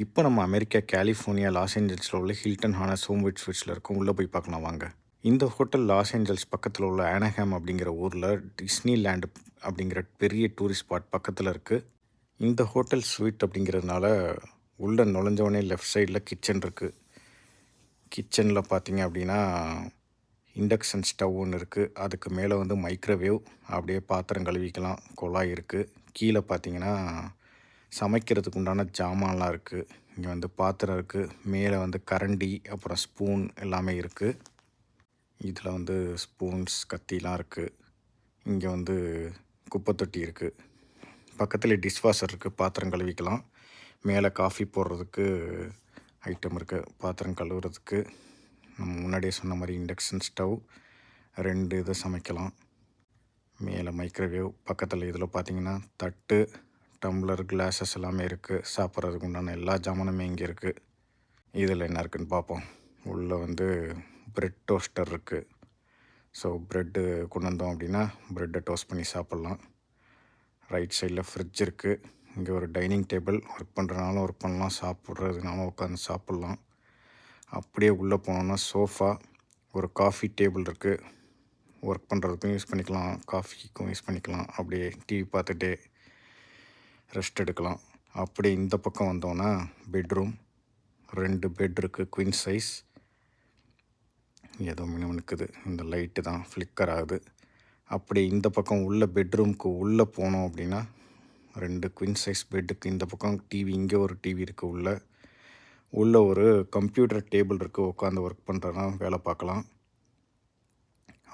இப்போ நம்ம America, California, loss ஏஞ்சல்ஸில் உள்ள ஹில்டன் ஹானஸ் ஹோம்வுட் ஸ்வீட்ஸில் இருக்கோம். உள்ளே போய் பார்க்கலாம் வாங்க. இந்த ஹோட்டல் லாஸ் ஏஞ்சல்ஸ் பக்கத்தில் உள்ள ஆனஹாம் அப்படிங்கிற ஊரில் டிஸ்னி லேண்ட் அப்படிங்கிற பெரிய டூரிஸ்ட் ஸ்பாட் பக்கத்தில் இருக்குது. இந்த ஹோட்டல் ஸ்வீட் அப்படிங்கிறதுனால உள்ளே நுழைஞ்சவொடனே லெஃப்ட் சைடில் கிச்சன் இருக்குது. கிச்சனில் பார்த்தீங்க அப்படின்னா இண்டக்ஷன் ஸ்டவ் ஒன்று இருக்குது. அதுக்கு மேலே வந்து மைக்ரோவேவ், அப்படியே பாத்திரம் கழுவிக்கலாம், குழாய் இருக்குது. கீழே பார்த்தீங்கன்னா சமைக்கிறதுக்கு உண்டான ஜாமான்லாம் இருக்குது. இங்கே வந்து பாத்திரம் இருக்குது. மேலே வந்து கரண்டி, அப்புறம் ஸ்பூன் எல்லாமே இருக்குது. இதில் வந்து ஸ்பூன்ஸ், கத்திலாம் இருக்குது. இங்கே வந்து குப்பை தொட்டி இருக்குது. பக்கத்தில் டிஷ்வாஷர் இருக்குது, பாத்திரம் கழுவிக்கலாம். மேலே காஃபி போடுறதுக்கு ஐட்டம் இருக்குது, பாத்திரம் கழுவுறதுக்கு. நம்ம முன்னாடியே சொன்ன மாதிரி இண்டக்ஷன் ஸ்டவ், 2 இதை சமைக்கலாம். மேலே மைக்ரோவேவ், பக்கத்தில் இதில் பார்த்திங்கன்னா தட்டு, டம்ளர், கிளாஸஸ் எல்லாமே இருக்குது. சாப்பிட்றதுக்கு உண்டான எல்லா ஜாமானுமே இங்கே இருக்குது. இதில் என்ன இருக்குதுன்னு பார்ப்போம். உள்ளே வந்து ப்ரெட் டோஸ்டர் இருக்குது. ஸோ ப்ரெட்டு கொண்டு வந்தோம் அப்படின்னா ப்ரெட்டை டோஸ்ட் பண்ணி சாப்பிட்லாம். ரைட் சைடில் ஃப்ரிட்ஜ் இருக்குது. இங்கே ஒரு டைனிங் டேபிள், ஒர்க் பண்ணுறதுனாலும் ஒர்க் பண்ணலாம், சாப்பிட்றதுனாலும் உட்காந்து சாப்பிட்லாம். அப்படியே உள்ளே போனோன்னா சோஃபா, ஒரு காஃபி டேபிள் இருக்குது. ஒர்க் பண்ணுறதுக்கும் யூஸ் பண்ணிக்கலாம், காஃபிக்கும் யூஸ் பண்ணிக்கலாம். அப்படியே டிவி பார்த்துட்டே ரெஸ்ட் எடுக்கலாம். அப்படியே இந்த பக்கம் வந்தோன்னா பெட்ரூம், 2 பெட் இருக்குது, குயின் சைஸ். ஏதோ மினுமினுக்குது, இந்த லைட்டு தான் ஃப்ளிக்கர் ஆகுது. அப்படி இந்த பக்கம் உள்ள பெட்ரூமுக்கு உள்ளே போனோம் அப்படின்னா 2 குயின் சைஸ் பெட்டுக்கு இந்த பக்கம் டிவி, இங்கே ஒரு டிவி இருக்குது. உள்ளே ஒரு கம்ப்யூட்டர் டேபிள் இருக்குது, உட்காந்து ஒர்க் பண்ணுறதுனா வேலை பார்க்கலாம்.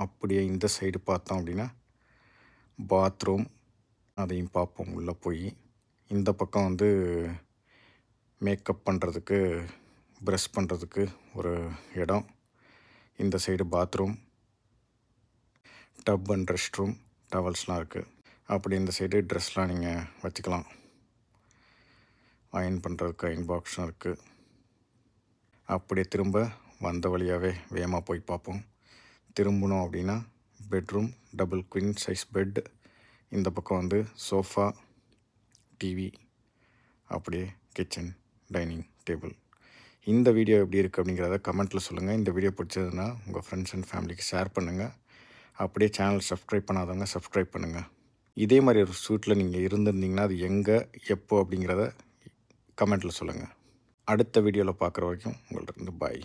அப்படியே இந்த சைடு பார்த்தோம் அப்படின்னா பாத்ரூம், அதையும் பார்ப்போம் உள்ளே போய். இந்த பக்கம் வந்து மேக்கப் பண்ணுறதுக்கு, ப்ரஷ் பண்ணுறதுக்கு ஒரு இடம். இந்த side bathroom, tub and rest room, டவல்ஸ்லாம் இருக்குது. அப்படி இந்த சைடு ட்ரெஸ்லாம் நீங்கள் வச்சுக்கலாம். அயன் பண்ணுறதுக்கு அயன் பாக்ஸும் இருக்குது. அப்படியே திரும்ப வந்த வழியாகவே வேகமாக போய் பார்ப்போம். திரும்பணும் அப்படின்னா bedroom, double queen size bed, இந்த பக்கம் வந்து சோஃபா, டிவி, அப்படியே கிச்சன், டைனிங் டேபிள். இந்த வீடியோ எப்படி இருக்குது அப்படிங்கிறத கமெண்ட்டில் சொல்லுங்கள். இந்த வீடியோ பிடிச்சதுன்னா உங்கள் ஃப்ரெண்ட்ஸ் அண்ட் ஃபேமிலிக்கு ஷேர் பண்ணுங்கள். அப்படியே சேனல் சப்ஸ்கிரைப் பண்ணாதவங்க சப்ஸ்கிரைப் பண்ணுங்கள். இதே மாதிரி ஒரு ஸ்வீட்டில் நீங்கள் இருந்திருந்தீங்கன்னா அது எங்கே, எப்போ அப்படிங்கிறத கமெண்ட்டில் சொல்லுங்கள். அடுத்த வீடியோவில் பார்க்குற வரைக்கும் உங்கள்கிட்ட இருந்து பாய்.